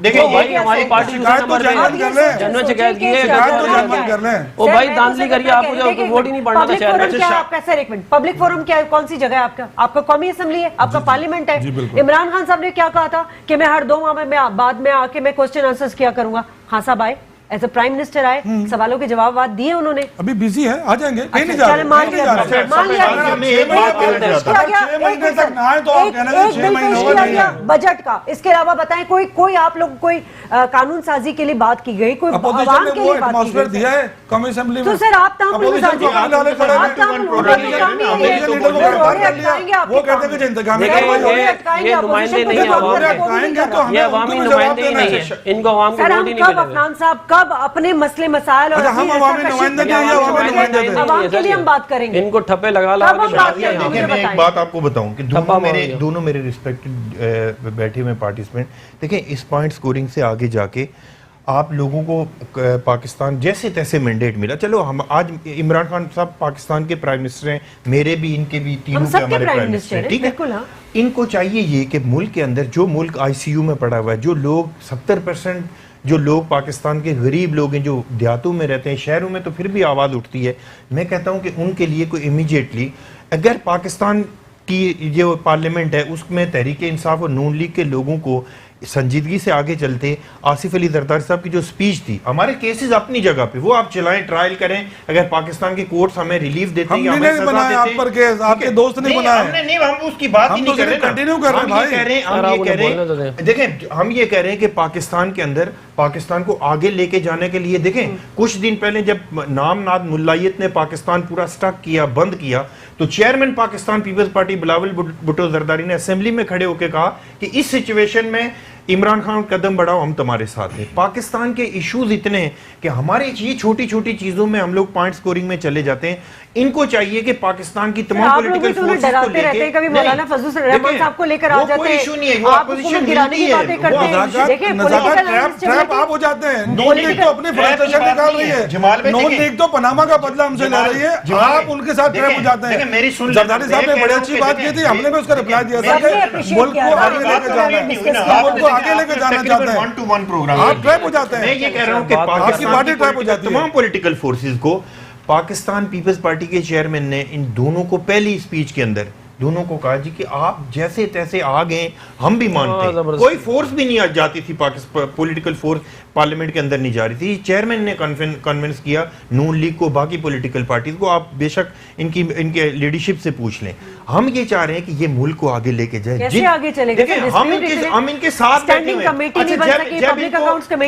دیکھو بھائی ہماری پارٹی جنرل شکایت کی ہے, وہ بھائی دھاندلی کریے, آپ کو ووٹ ہی نہیں پڑنا تھا شہر میں. سر ایک منٹ, پبلک فورم کیا ہے, کون سی جگہ ہے آپ کا؟ آپ کا قومی اسمبلی ہے, آپ کا پارلیمنٹ ہے. عمران خان صاحب نے کیا کہا تھا کہ میں ہر 2 ماہ میں بعد میں آ کے میں کوسچن آنسرز کیا کروں گا. خان صاحب آئے ایز اے پرائم منسٹر, آئے, سوالوں کے جوابات دیے انہوں نے. ابھی بیزی ہیں, آ جائیں گے, کہیں نہیں جا رہے. مان لیا بجٹ کا, اس کے علاوہ بتائیں کوئی آپ لوگ کوئی قانون سازی کے لیے بات کی گئی, کوئی اپوزیشن عوام نے کے وہ لیے بات کی ایٹماسفیئر گئی. دیا ہے قومی اسمبلی میں, تو سر آپ تحمل اپوزیشن کو مزاجی لانے کھڑے آپ تحمل وہ کہتے ہیں کہ انتقامی یہ نمائندے نہیں ہیں, یہ عوامی نمائندے نہیں ہیں, ان کو عوام کو سر ووٹ ہم ہی نہیں کب ملے گا. افنان صاحب کب اپنے مسئلے مسائل اور ہم عوامی نمائندے ہیں یا عوامی نمائندے ہیں, عوام کے لیے ہم بات کریں گے, ان کو ٹھپے لگا لگا کے بٹھا دیا یہاں. دیکھیں میں ایک بات آپ کو بتاؤں کہ دونوں میرے ریسپیکٹڈ بیٹھے ہوئے پارٹیسپینٹ, دیکھیں اس پوائنٹ سکورنگ سے آگے جا کے آپ لوگوں کو پاکستان جیسے تیسے مینڈیٹ ملا. چلو ہم آج عمران خان صاحب پاکستان کے پرائم منسٹر ہیں, میرے بھی ان کے بھی تینوں کے ہمارے پرائم منسٹر ہیں, ٹھیک ہے. ان کو چاہیے یہ کہ ملک کے اندر جو ملک آئی سی یو میں پڑا ہوا ہے, جو لوگ 70% جو لوگ پاکستان کے غریب لوگ ہیں جو دیہاتوں میں رہتے ہیں, شہروں میں تو پھر بھی آواز اٹھتی ہے, میں کہتا ہوں کہ ان کے لیے کوئی امیجیٹلی اگر پاکستان کی جو پارلیمنٹ ہے اس میں تحریک انصاف اور نون لیگ کے لوگوں کو سنجیدگی سے آگے چلتے, آصف علی زرداری صاحب کی جو سپیچ تھی, ہمارے کیسز اپنی جگہ پہ وہ آپ چلائیں, ٹرائل کریں, اگر پاکستان کے کورٹس ہمیں ریلیف دیتے ہیں, ہم نے نہیں بنایا آپ پر کیس, آپ کے دوست نے بنایا ہے, ہم اس کی بات ہی نہیں کر رہے, کنٹینیو کر رہے ہیں. دیکھیں ہم یہ کہہ رہے ہیں کہ پاکستان کے اندر پاکستان کو آگے لے کے جانے کے لیے, دیکھیں کچھ دن پہلے جب نام ناد ملائیت نے پاکستان پورا سٹک کیا, بند کیا, تو chairman Pakistan Peoples Party Bilawal Bhutto Zardari نے اسمبلی میں کھڑے ہو کے کہا کہ اس سچویشن میں عمران خان قدم بڑھاؤ, ہم تمہارے ساتھ ہیں. پاکستان کے ایشوز اتنے ہیں کہ ہمارے یہ چھوٹی چھوٹی چیزوں میں ہم لوگ پوائنٹ سکورنگ میں چلے جاتے ہیں. ان کو چاہیے کہ پاکستان کی تمام پولیٹیکل فورسز کو لے کے, کبھی مولانا فضل الرحمان صاحب کو لے کر آ جاتے ہیں, آپ حکومت گرانے کی باتیں کرتے ہیں. دیکھیں ٹریپ آپ ہو جاتے ہیں, نون لیگ تو اپنی فرسٹریشن نکال رہی ہے, نون لیگ تو پناما کا بدلہ ہم سے لے رہی ہے, آپ ان کے ساتھ ٹریپ ہو جاتے ہیں. زرداری صاحب نے بڑی اچھی بات کی تھی, ہم نے بھی اس کا رپلائی دیا تھا کہ ملک کو آگے لے کے جانا ہے, ملک کو آگے لے کے جانا چاہتے ہیں, آپ ٹریپ ہو جاتے ہیں. میں یہ کہہ رہا ہوں کہ پاکستان کی تمام پولیٹیکل فورسز کو پاکستان پیپلز پارٹی کے چیئرمین نے ان دونوں کو پہلی سپیچ کے اندر دونوں کو کہا جی کہ آپ جیسے تیسے آ گئے, ہم بھی مانتے ہیں, کوئی فورس بھی نہیں جاتی تھی پولیٹیکل فورس پارلیمنٹ کے اندر نہیں جا رہی تھی. چیئرمین نے کنونس کیا نون لیگ کو, باقی پولیٹیکل پارٹیز کو, آپ بے شک ان کے لیڈرشپ سے پوچھ لیں. ہم یہ چاہ رہے ہیں کہ یہ ملک کو آگے لے کے جائے. کیسے آگے چلے گا؟ ہم ان کے ساتھ بیٹھے ہوئے,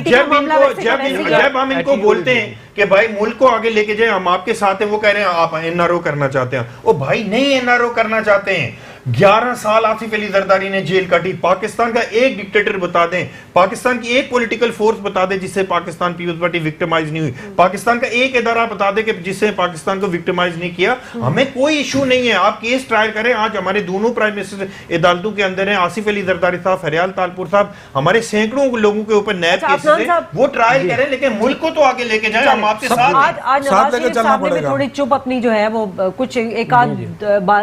جب ہم ان کو بولتے ہیں کہ بھائی ملک کو آگے لے کے جائیں, ہم آپ کے ساتھ ہیں, وہ کہہ رہے ہیں آپ این آر او کرنا چاہتے ہیں. او بھائی نہیں این آر او کرنا چاہتے ہیں. 11 سال آصف علی زرداری نے جیل کاٹی. پاکستان کا ایک ڈکٹیٹر بتا دیں, پاکستان کی ایک پولیٹیکل فورس بتا دیں جس سے پاکستان پیپلز پارٹی وکٹمائز نہیں ہوئی, پاکستان کا ایک ادارہ بتا دیں کہ جس سے پاکستان کو وکٹمائز نہیں کیا. ہمیں کوئی ایشو نہیں ہے, آپ کیس ٹرائل کریں. آج ہمارے دونوں پرائم منسٹر عدالتوں کے اندر ہیں, آصف علی زرداری صاحب, فریال تالپور صاحب, ہمارے سینکڑوں لوگوں کے اوپر نیب کیسز ہیں, وہ ٹرائل کریں, لیکن ملک کو تو آگے لے کے جائیں. ہم آپ کے ساتھ آج نواز شریف صاحب نے بھی تھوڑی چپ اپنی جو ہے وہ کچھ ایک آدھ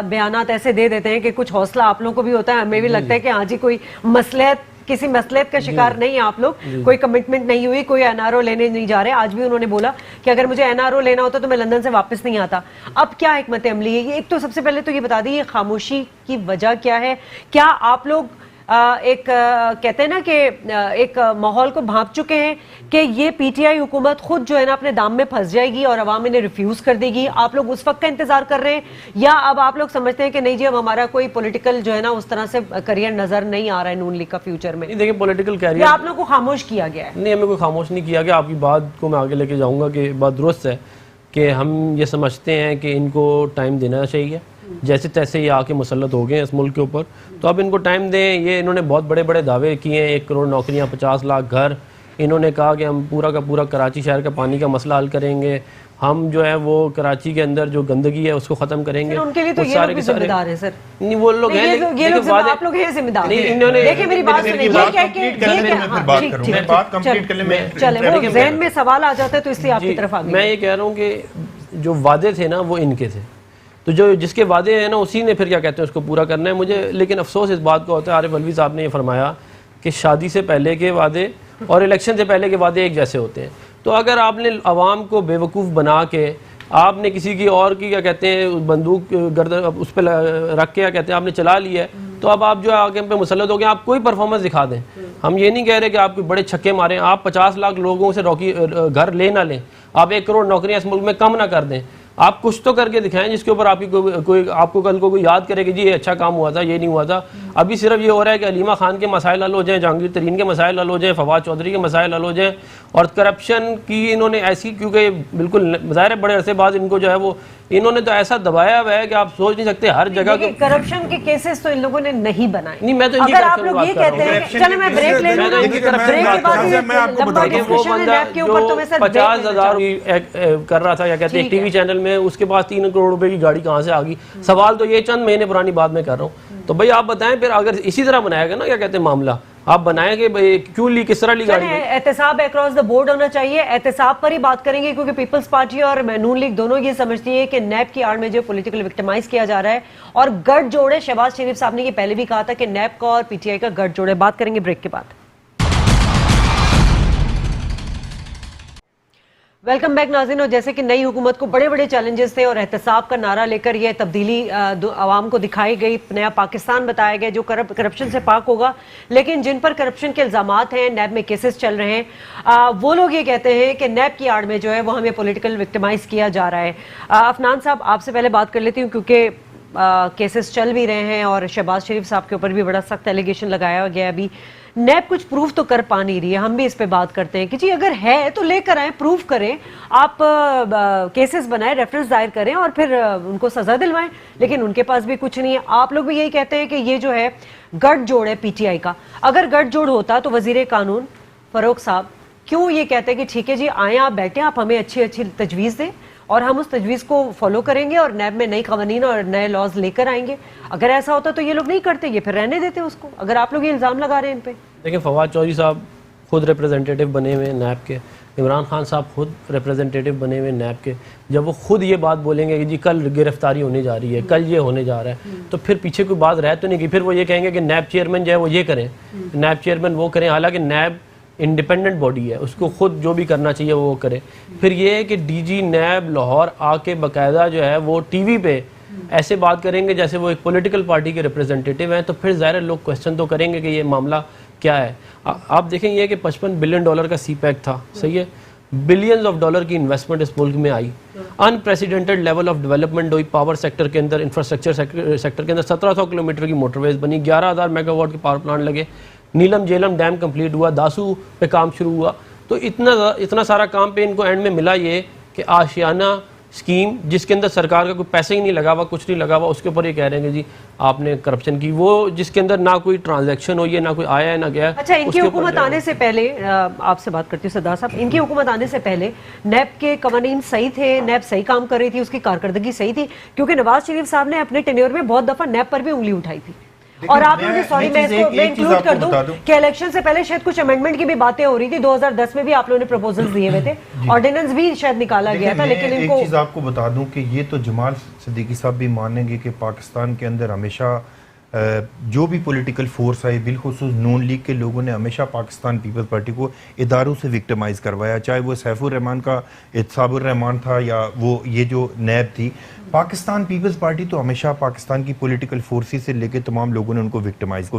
بیانات ایسے دے دیتے ہیں کہ کچھ حوصلہ آپ لوگوں کو بھی ہوتا ہے, ہمیں بھی لگتا ہے کہ ہاں جی کوئی کسی مسئلت کا شکار نہیں آپ لوگ, کوئی کمٹمنٹ نہیں ہوئی, کوئی این آر او لینے نہیں جا رہے. آج بھی انہوں نے بولا کہ اگر مجھے این آر او لینا ہوتا تو میں لندن سے واپس نہیں آتا. اب کیا حکمت عملی ہے؟ ایک تو سب سے پہلے تو یہ بتا دیجیے خاموشی کی وجہ کیا ہے؟ کیا آپ لوگ ایک کہتے ہیں نا کہ ایک ماحول کو بھانپ چکے ہیں کہ یہ پی ٹی آئی حکومت خود جو ہے نا اپنے دام میں پھنس جائے گی اور عوام انہیں ریفیوز کر دے گی؟ آپ لوگ اس وقت کا انتظار کر رہے ہیں, یا اب آپ لوگ سمجھتے ہیں کہ نہیں جی اب ہمارا کوئی پولیٹیکل جو ہے نا اس طرح سے کریئر نظر نہیں آ رہا ہے نون لیگ کا فیوچر میں؟ دیکھیں پولیٹیکل کیریئر, یا آپ لوگوں کو خاموش کیا گیا ہے؟ نہیں, ہمیں کوئی خاموش نہیں کیا گیا. آپ کی بات کو میں آگے لے کے جاؤں گا کہ بات درست ہے کہ ہم یہ سمجھتے ہیں کہ ان کو ٹائم دینا چاہیے. جیسے تیسے یہ آ کے مسلط ہو گئے ہیں اس ملک کے اوپر, تو اب ان کو ٹائم دیں. یہ انہوں نے بہت بڑے بڑے دعوے کیے ہیں, 1 کروڑ نوکریاں, 50 لاکھ گھر. انہوں نے کہا کہ ہم پورا کا پورا کراچی شہر کا پانی کا مسئلہ حل کریں گے, ہم جو ہے وہ کراچی کے اندر جو گندگی ہے اس کو ختم کریں گے. ان کے لیے تو یہ لوگ بھی ذمہ دار ہیں سر. نہیں وہ لوگ ہیں, یہ لوگ آپ لوگ ہیں ذمہ دار. دیکھیں میری بات سنیں, چلیں وہ ذہن میں سوال آ جاتا ہے تو اس لیے آپ کی طرف آ گئی. میں یہ کہہ رہا ہوں کہ جو وعدے تھے نا وہ ان کے تھے, تو جو جس کے وعدے ہیں نا اسی نے پھر کیا کہتے ہیں اس کو پورا کرنا ہے. مجھے لیکن افسوس اس بات کا ہوتا ہے, عارف علوی صاحب نے یہ فرمایا کہ شادی سے پہلے کے وعدے اور الیکشن سے پہلے کے وعدے ایک جیسے ہوتے ہیں. تو اگر آپ نے عوام کو بے وقوف بنا کے آپ نے کسی کی اور کی کیا کہتے ہیں بندوق گردن اس پہ رکھ کے کیا کہتے ہیں آپ نے چلا لی ہے, تو اب آپ جو ہے آگے پہ مسلط ہو گئے, آپ کوئی پرفارمنس دکھا دیں. ہم یہ نہیں کہہ رہے کہ آپ کوئی بڑے چھکے ماریں, آپ 50 لاکھ لوگوں سے گھر لے نہ لیں, آپ 1 کروڑ نوکریاں اس ملک میں کم نہ کر دیں. آپ کچھ تو کر کے دکھائیں جس کے اوپر آپ کی کوئی آپ کو کل کو کوئی یاد کرے کہ جی یہ اچھا کام ہوا تھا, یہ نہیں ہوا تھا. ابھی صرف یہ ہو رہا ہے کہ علیمہ خان کے مسائل حل ہو جائیں, جہانگیر ترین کے مسائل حل ہو جائیں, فواد چودھری کے مسائل حل ہو جائیں, اور کرپشن کی انہوں نے ایسی, کیونکہ بالکل ظاہر بڑے عرصے بعد ان کو جو ہے وہ انہوں نے تو ایسا دبایا ہوا ہے کہ آپ سوچ نہیں سکتے ہر جگہ. کرپشن کے کیسز تو ان لوگوں نے نہیں بنائے. نہیں, میں تو اگر آپ لوگ یہ کہتے ہیں, چلیں میں بریک لے لوں, بریک کے بعد میں آپ کو بتا دوں, وہ بندہ جو 50,000 کر رہا تھا, کیا کہتے ہیں, ٹی وی چینل میں, اس کے پاس 3 کروڑ روپے کی گاڑی کہاں سے آ گئی. سوال تو یہ چند مہینے پرانی بات میں کر رہا ہوں. تو بھائی آپ بتائیں پھر اگر اسی طرح بنایا گیا نا, کیا کہتے ہیں, معاملہ آپ بنائیں کہ کیوں لی, کس طرح لی گاڑی. احتساب اکراس دا بورڈ ہونا چاہیے. احتساب پر ہی بات کریں گے کیونکہ پیپلز پارٹی اور نون لیگ دونوں یہ سمجھتی ہے کہ نیب کی آڑ میں جو پولیٹیکل وکٹمائز کیا جا رہا ہے اور گٹھ جوڑے. شہباز شریف صاحب نے یہ پہلے بھی کہا تھا کہ نیب کا اور پی ٹی آئی کا گٹھ جوڑے. بات کریں گے بریک کے بعد. ویلکم بیک ناظرین. اور جیسے کہ نئی حکومت کو بڑے بڑے چیلنجز تھے اور احتساب کا نعرہ لے کر یہ تبدیلی عوام کو دکھائی گئی, نیا پاکستان بتایا گیا جو کرپشن سے پاک ہوگا, لیکن جن پر کرپشن کے الزامات ہیں, نیب میں کیسز چل رہے ہیں, وہ لوگ یہ کہتے ہیں کہ نیب کی آڑ میں جو ہے وہ ہمیں پولیٹیکل وکٹمائز کیا جا رہا ہے. عفنان صاحب آپ سے پہلے بات کر لیتی ہوں کیونکہ کیسز چل بھی رہے ہیں اور شہباز شریف صاحب کے اوپر بھی بڑا سخت ایلیگیشن لگایا گیا. ابھی نیب کچھ پروف تو کر پا نہیں رہی ہے, ہم بھی اس پہ بات کرتے ہیں کہ جی اگر ہے تو لے کر آئیں, پروف کریں, آپ کیسز بنائیں, ریفرنس دائر کریں اور پھر ان کو سزا دلوائیں, لیکن ان کے پاس بھی کچھ نہیں ہے. آپ لوگ بھی یہی کہتے ہیں کہ یہ جو ہے گٹھ جوڑ ہے پی ٹی آئی کا. اگر گٹھ جوڑ ہوتا تو وزیر قانون فاروق صاحب کیوں یہ کہتے ہیں کہ ٹھیک ہے جی آئیں, آپ بیٹھیں, آپ ہمیں اچھی تجویز دیں اور ہم اس تجویز کو فالو کریں گے اور نیب میں نئی قوانین اور نئے لاز لے کر آئیں گے. اگر ایسا ہوتا تو یہ لوگ نہیں کرتے, یہ پھر رہنے دیتے اس کو, اگر آپ لوگ یہ الزام لگا رہے ہیں ان پہ. دیکھیں فواد چودھری صاحب خود ریپرزنٹیٹیو بنے ہوئے ہیں نیب کے, عمران خان صاحب خود ریپرزنٹیٹیو بنے ہوئے ہیں نیب کے. جب وہ خود یہ بات بولیں گے کہ جی کل گرفتاری ہونے جا رہی ہے, کل یہ ہونے جا رہا ہے, تو پھر پیچھے کوئی بات رہ تو نہیں گئی. پھر وہ یہ کہیں گے کہ نیب چیئرمین جو ہے وہ یہ کریں, نیب چیئرمین وہ کریں, حالانکہ نیب انڈیپینڈنٹ باڈی ہے, اس کو خود جو بھی کرنا چاہیے وہ کرے. پھر یہ ہے کہ ڈی جی نیب لاہور آ کے باقاعدہ جو ہے وہ ٹی وی پہ ایسے بات کریں گے جیسے وہ ایک پولیٹیکل پارٹی کے ریپرزنٹیٹیو ہیں, تو پھر ظاہر لوگ کوسچن تو کریں گے کہ یہ معاملہ کیا ہے. آپ دیکھیں یہ کہ $55 بلین کا سی پیک تھا, صحیح ہے, بلینز آف ڈالر کی انویسٹمنٹ اس ملک میں آئی, ان پریسیڈنٹڈ لیول آف ڈیولپمنٹ ہوئی, پاور سیکٹر کے اندر, انفراسٹرکچر سیکٹر کے اندر 1700 کلومیٹر کی موٹر ویز بنی, 11,000 میگا واٹ کے پاور پلانٹ لگے, نیلم جیلم ڈیم کمپلیٹ ہوا, داسو پہ کام شروع ہوا. تو اتنا سارا کام پہ ان کو اینڈ میں ملا یہ کہ آشیانہ اسکیم جس کے اندر سرکار کا کوئی پیسہ ہی نہیں لگا ہوا, کچھ نہیں لگا ہوا, اس کے اوپر یہ کہہ رہے ہیں کہ جی آپ نے کرپشن کی, وہ جس کے اندر نہ کوئی ٹرانزیکشن ہوئی ہے, نہ کوئی آیا ہے, نہ گیا. اچھا, ان کی حکومت آنے سے پہلے, آپ سے بات کرتی ہوں سردار صاحب, ان کی حکومت آنے سے پہلے نیب کے قوانین صحیح تھے, نیب صحیح کام کر رہی تھی, اس کی کارکردگی صحیح تھی, کیونکہ نواز شریف صاحب نے اپنے ٹینیور میں بہت دفعہ نیب پر بھی انگلی اٹھائی تھی. اور آپ لوگ سوری میں اس کو میں انکلوڈ کر دوں کہ الیکشن سے پہلے شاید کچھ امینڈمنٹ کی بھی باتیں ہو رہی تھی, 2010 میں بھی آپ لوگوں نے پروپوزلز دیے ہوئے تھے, آرڈیننس بھی شاید نکالا گیا تھا, لیکن ان کو ایک چیز آپ کو بتا دوں کہ یہ تو جمال صدیقی صاحب بھی مانیں گے کہ پاکستان کے اندر ہمیشہ جو بھی پولیٹیکل فورس آئی, بالخصوص نون لیگ کے لوگوں نے ہمیشہ پاکستان پیپلز پارٹی کو اداروں سے وکٹمائز کروایا, چاہے وہ سیف الرحمان کا احتساب الرحمان تھا یا وہ یہ جو نیب تھی. پاکستان پیپلز پارٹی تو ہمیشہ پاکستان کی پولیٹیکل فورسز سے لے کے تمام لوگوں نے ان کو وکٹمائز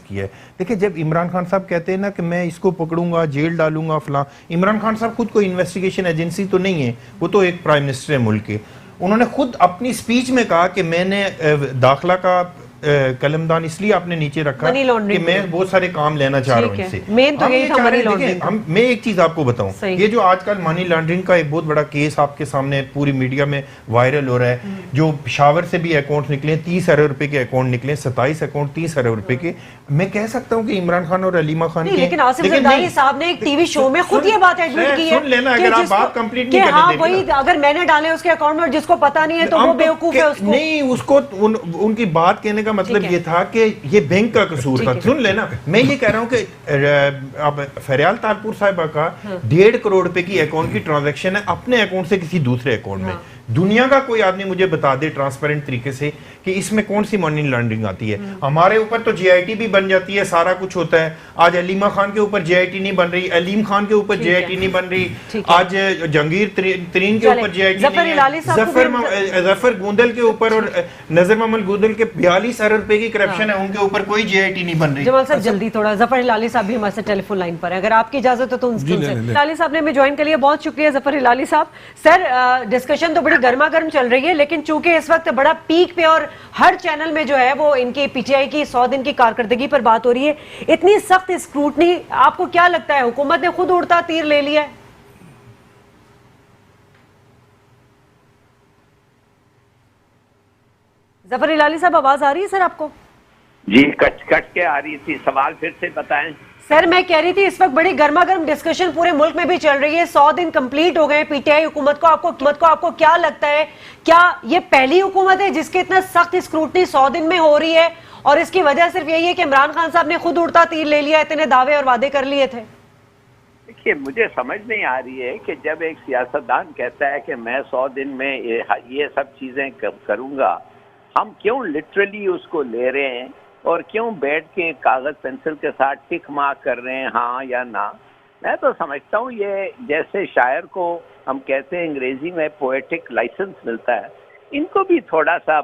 کیا ہے. دیکھیں جب عمران خان صاحب کہتے ہیں نا کہ میں اس کو پکڑوں گا, جیل ڈالوں گا فلاں, عمران خان صاحب خود کوئی انویسٹیگیشن ایجنسی تو نہیں ہے, وہ تو ایک پرائم منسٹر ہے ملک کے. انہوں نے خود اپنی سپیچ میں کہا کہ میں نے داخلہ کا قلمدان اس لیے آپ نے نیچے رکھا کہ میں بہت سارے کام لینا چاہ رہا ہوں ان سے. میں ایک چیز آپ کو بتاؤں, یہ جو آج کل منی لانڈرنگ کا ایک بہت بڑا کیس آپ کے سامنے پوری میڈیا میں وائرل ہو رہا ہے, جو پشاور سے بھی اکاؤنٹ نکلے, 30 ارب روپے کے اکاؤنٹ نکلے, 27 اکاؤنٹ 30 ارب روپے کے. میں کہہ سکتا ہوں کہ عمران خان اور علیمہ خان کے, لیکن آصف زرداری صاحب نے ایک ٹی وی شو میں خود یہ بات ایڈمٹ کی ہے, سن لینا اگر آپ بات کمپلیٹ نہیں ہاں وہی اگر میں نے ڈالے اس کے اکاؤنٹ میں جس کو پتا نہیں ہے تو وہ بیوقوف ہے. اس کو نہیں, اس کو ان کی بات کہنے کا مطلب یہ تھا کہ یہ بینک کا قصور تھا. سن لینا, میں یہ کہہ رہا ہوں کہ اب فریال تالپور صاحبہ کا 1.5 کروڑ روپے کی اکاؤنٹ کی ٹرانزیکشن ہے اپنے اکاؤنٹ سے کسی دوسرے اکاؤنٹ میں. دنیا کا کوئی آدمی مجھے بتا دے ٹرانسپیرنٹ طریقے سے کہ اس میں کون سی منی لانڈرنگ آتی ہے. ہمارے اوپر تو جے آئی ٹی بھی بن جاتی ہے, سارا کچھ ہوتا ہے. آج علیمہ خان کے اوپر جے آئی ٹی نہیں بن رہی, علیم خان کے اوپر جے آئی ٹی نہیں بن رہی, آج جہانگیر ترین کے اوپر جے آئی ٹی نہیں ہے, ظفر گوندل کے اوپر اور نظر محمد گوندل کے 42 ارب روپے کی کرپشن ہے, ان کے اوپر کوئی جے آئی ٹی نہیں بن رہی. جمال صاحب جلدی تھوڑا, ظفر ہلالی صاحب بھی ہمارے ساتھ ٹیلی فون لائن پر ہے, اگر آپ کی اجازت ہو تو ان سے. ہلالی صاحب نے ہمیں جوائن کر لیا, بہت شکریہ ظفر ہلالی صاحب. سر ڈسکشن تو بڑی گرما گرم چل رہی ہے, لیکن چونکہ اس وقت بڑا پیک پہ اور ہر چینل میں جو ہے وہ ان کی پی ٹی آئی کی 100 دن کی کارکردگی پر بات ہو رہی ہے. اتنی سخت اسکروٹنی آپ کو کیا لگتا ہے حکومت نے خود اڑتا تیر لے لیا ہے؟ ظفر ہلالی صاحب آواز آ رہی ہے سر آپ کو؟ جی کٹ کے آ رہی تھی, سوال پھر سے بتائیں. سر میں کہہ رہی تھی اس وقت بڑی گرما گرم ڈسکشن پورے ملک میں بھی چل رہی ہے, 100 دن کمپلیٹ ہو گئے پی ٹی آئی حکومت کو, آپ کو کیا لگتا ہے کیا یہ پہلی حکومت ہے جس کے اتنا سخت اسکروٹنی 100 دن میں ہو رہی ہے, اور اس کی وجہ صرف یہی ہے کہ عمران خان صاحب نے خود اڑتا تیر لے لیا, اتنے دعوے اور وعدے کر لیے تھے؟ دیکھیے مجھے سمجھ نہیں آ رہی ہے کہ جب ایک سیاستدان کہتا ہے کہ میں 100 دن میں یہ سب چیزیں کروں گا, ہم کیوں لٹرلی اس کو لے رہے ہیں اور کیوں بیٹھ کے کاغذ پینسل کے ساتھ ٹک مارک کر رہے ہیں ہاں یا نہ. میں تو سمجھتا ہوں یہ جیسے شاعر کو ہم کہتے ہیں انگریزی میں پوئٹک لائسنس ملتا ہے, ان کو بھی تھوڑا سا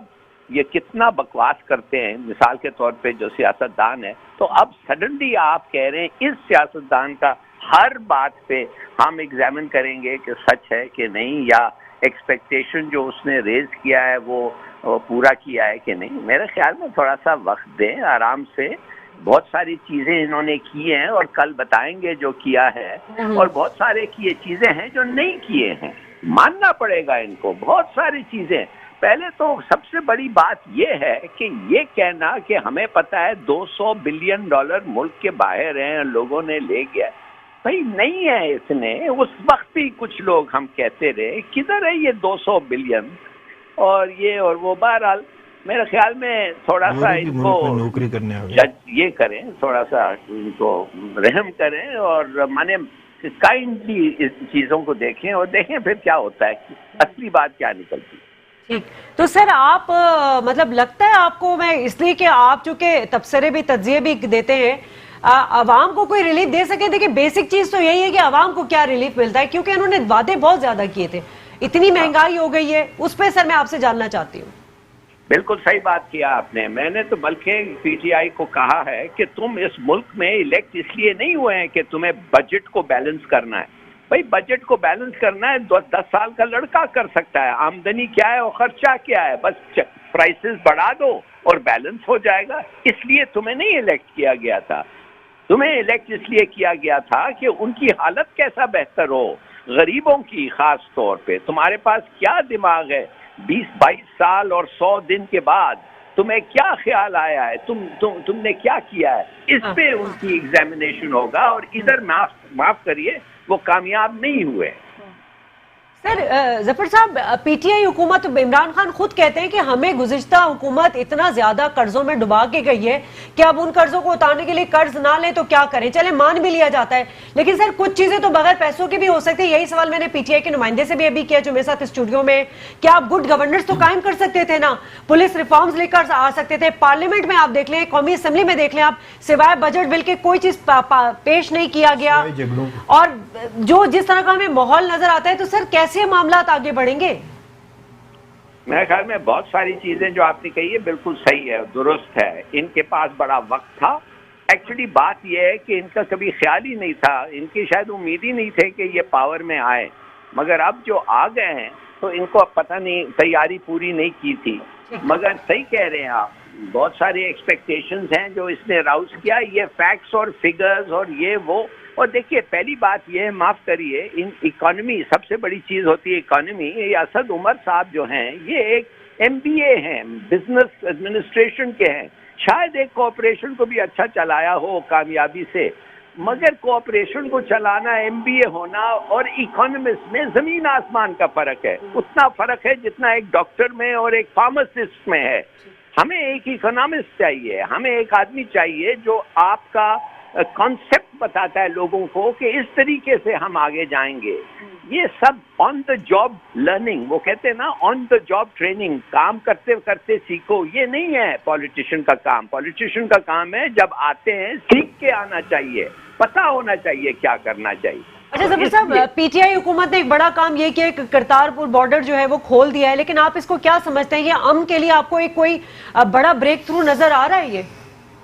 یہ کتنا بکواس کرتے ہیں مثال کے طور پہ جو سیاستدان ہے. تو اب سڈنلی آپ کہہ رہے ہیں اس سیاستدان کا ہر بات پہ ہم ایگزامن کریں گے کہ سچ ہے کہ نہیں, یا ایکسپیکٹیشن جو اس نے ریز کیا ہے وہ پورا کیا ہے کہ نہیں. میرے خیال میں تھوڑا سا وقت دیں آرام سے. بہت ساری چیزیں انہوں نے کی ہیں اور کل بتائیں گے جو کیا ہے, اور بہت سارے چیزیں ہیں جو نہیں کیے ہیں, ماننا پڑے گا ان کو بہت ساری چیزیں. پہلے تو سب سے بڑی بات یہ ہے کہ یہ کہنا کہ ہمیں پتا ہے $200 بلین ملک کے باہر ہیں, لوگوں نے لے گیا, بھائی نہیں ہے اتنے. اس وقت بھی کچھ لوگ ہم کہتے رہے کدھر ہے یہ 200 بلین اور یہ اور وہ. بہرحال میرے خیال میں تھوڑا سا ان کو نوکری کرنے یہ کریں, تھوڑا سا ان کو رحم کریں اور مانے کائنڈلی چیزوں کو دیکھیں اور دیکھیں پھر کیا ہوتا ہے, اصلی بات کیا نکلتی. ٹھیک, تو سر آپ مطلب لگتا ہے آپ کو, میں اس لیے کہ آپ چونکہ تبصرے بھی تجزیے بھی دیتے ہیں, عوام کو کوئی ریلیف دے سکیں؟ دیکھیں بیسک چیز تو یہی ہے کہ عوام کو کیا ریلیف ملتا ہے, کیونکہ انہوں نے وعدے بہت زیادہ کیے تھے, اتنی مہنگائی ہو گئی ہے, اس پہ سر میں آپ سے جاننا چاہتی ہوں. بالکل صحیح بات کیا آپ نے. میں نے تو بلکہ پی ٹی آئی کو کہا ہے کہ تم اس ملک میں الیکٹ اس لیے نہیں ہوئے ہیں کہ تمہیں بجٹ کو بیلنس کرنا ہے. بھائی بجٹ کو بیلنس کرنا ہے 10 سال کا لڑکا کر سکتا ہے. آمدنی کیا ہے اور خرچہ کیا ہے, بس پرائسز بڑھا دو اور بیلنس ہو جائے گا. اس لیے تمہیں نہیں الیکٹ کیا گیا تھا. تمہیں الیکٹ اس لیے کیا گیا تھا کہ ان کی حالت کیسا بہتر ہو, غریبوں کی خاص طور پہ. تمہارے پاس کیا دماغ ہے 20-22 سال اور 100 دن کے بعد تمہیں کیا خیال آیا ہے, تم نے کیا کیا ہے, اس پہ ان کی ایگزامینیشن ہوگا. اور ادھر معاف کریے وہ کامیاب نہیں ہوئے. سر ظفر صاحب, پی ٹی آئی حکومت, عمران خان خود کہتے ہیں کہ ہمیں گزشتہ حکومت اتنا زیادہ قرضوں میں ڈبا کے گئی ہے کہ اب ان قرضوں کو اتارنے کے لیے قرض نہ لیں تو کیا کریں. چلے مان بھی لیا جاتا ہے, لیکن سر کچھ چیزیں تو بغیر پیسوں کی بھی ہو سکتی ہے. یہی سوال میں نے پی ٹی آئی کے نمائندے سے بھی ابھی کیا جو میرے ساتھ اسٹوڈیو میں, کہ آپ گڈ گورننس تو قائم کر سکتے تھے نا, پولیس ریفارمز لے کر آ سکتے تھے, پارلیمنٹ میں آپ دیکھ لیں, قومی اسمبلی میں دیکھ لیں آپ, سوائے بجٹ بل کے کوئی چیز پیش نہیں کیا گیا. اور جو جس طرح کا ہمیں ماحول نظر آتا ہے, تو سر کیسے معاملات آگے بڑھیں گے؟ میرے خیال میں بہت ساری چیزیں جو آپ نے کہی ہے بالکل صحیح ہے, درست ہے. ان کے پاس بڑا وقت تھا. ایکچولی بات یہ ہے کہ ان کا کبھی خیال ہی نہیں تھا, ان کی شاید امید ہی نہیں تھے کہ یہ پاور میں آئے, مگر اب جو آ گئے ہیں تو ان کو اب پتہ نہیں تیاری پوری نہیں کی تھی. مگر صحیح کہہ رہے ہیں آپ, بہت ساری ایکسپیکٹیشنز ہیں جو اس نے راؤز کیا. یہ فیکٹس اور فگرز اور یہ وہ. اور دیکھیے پہلی بات یہ, معاف کریے, ان اکانومی سب سے بڑی چیز ہوتی ہے اکانومی. یہ اسد عمر صاحب جو ہیں یہ ایک MBA ہیں, بزنس ایڈمنسٹریشن کے ہیں. شاید ایک کوآپریشن کو بھی اچھا چلایا ہو کامیابی سے, مگر کوآپریشن کو چلانا, MBA ہونا اور اکانومسٹ میں زمین آسمان کا فرق ہے. اتنا فرق ہے جتنا ایک ڈاکٹر میں اور ایک فارماسسٹ میں ہے. ہمیں ایک اکانومسٹ چاہیے, ہمیں ایک آدمی چاہیے جو آپ کا کانسیپٹ بتاتا ہے لوگوں کو کہ اس طریقے سے ہم آگے جائیں گے. یہ سب آن دا جاب لرننگ, وہ کہتے ہیں نا آن دا جاب ٹریننگ, کام کرتے کرتے سیکھو. یہ نہیں ہے پولیٹیشین کا کام. پولیٹیشین کا کام ہے جب آتے ہیں سیکھ کے آنا چاہیے, پتہ ہونا چاہیے کیا کرنا چاہیے. اچھا ظفر صاحب, پی ٹی آئی حکومت نے ایک بڑا کام یہ کیا کہ کرتارپور بارڈر جو ہے وہ کھول دیا ہے, لیکن آپ اس کو کیا سمجھتے ہیں, یہ امن کے لیے آپ کو ایک کوئی بڑا بریک تھرو نظر آ رہا ہے؟ یہ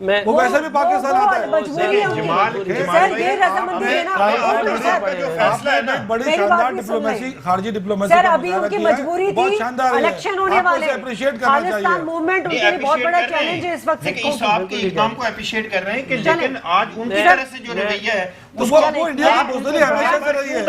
میں وہ ویسے بھی پاکستان آتا ہے. مجبوری ہے ان کی. سر یہ رضامندی دینا فیصلہ ہے نا بڑی میری شاندار بات بھی سن ڈپلومیسی لیں. خارجی ڈپلومیسی سر کا ابھی ان کی مظاہرہ کیا ہے. مجبوری بہت تھی, شاندار ہے. الیکشن ہونے آپ کو والے اسے اپریشیٹ کرنا چاہیے. خالصتان موومنٹ ان کے لیے بہت بڑا چیلنج ہے اس وقت. لیکن اس آپ کے اقدام کو اپریشیٹ کر رہے ہیں کہ لیکن آج ان کی طرف سے جو رویہ ہے تو وہ انڈیا کی بزدلی ہمیشہ سے رہی ہے.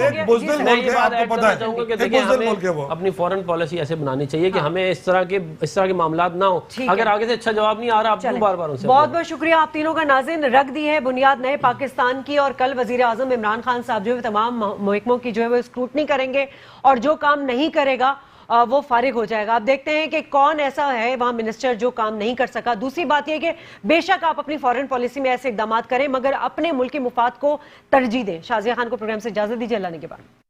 ایک بزدل میں ملک یہ ہے, بات آپ ایڈ کو پتا کرنا ہے, چاہوں گا کہ ایک دیکھیں بزدل ہمیں ملک ہے وہ. اپنی فورن پالیسی ایسے بنانی چاہیے کہ ہمیں اس طرح کے معاملات نہ ہو. اگر آگے سے اچھا جواب نہیں آ رہا آپ کیوں بار بار ان سے بہت بہت شکریہ آپ تینوں کا. ناظرین, رکھ دی ہے بنیاد نئے پاکستان کی, اور کل وزیر اعظم عمران خان صاحب جو ہے تمام محکموں کی جو ہے وہ اسکروٹنی کریں گے, اور جو کام نہیں کرے گا وہ فارغ ہو جائے گا. آپ دیکھتے ہیں کہ کون ایسا ہے وہاں منسٹر جو کام نہیں کر سکا. دوسری بات یہ کہ بے شک آپ اپنی فارن پالیسی میں ایسے اقدامات کریں مگر اپنے ملک کے مفاد کو ترجیح دیں. شازیہ خان کو پروگرام سے اجازت دیجیے, اللہ نے کے بعد.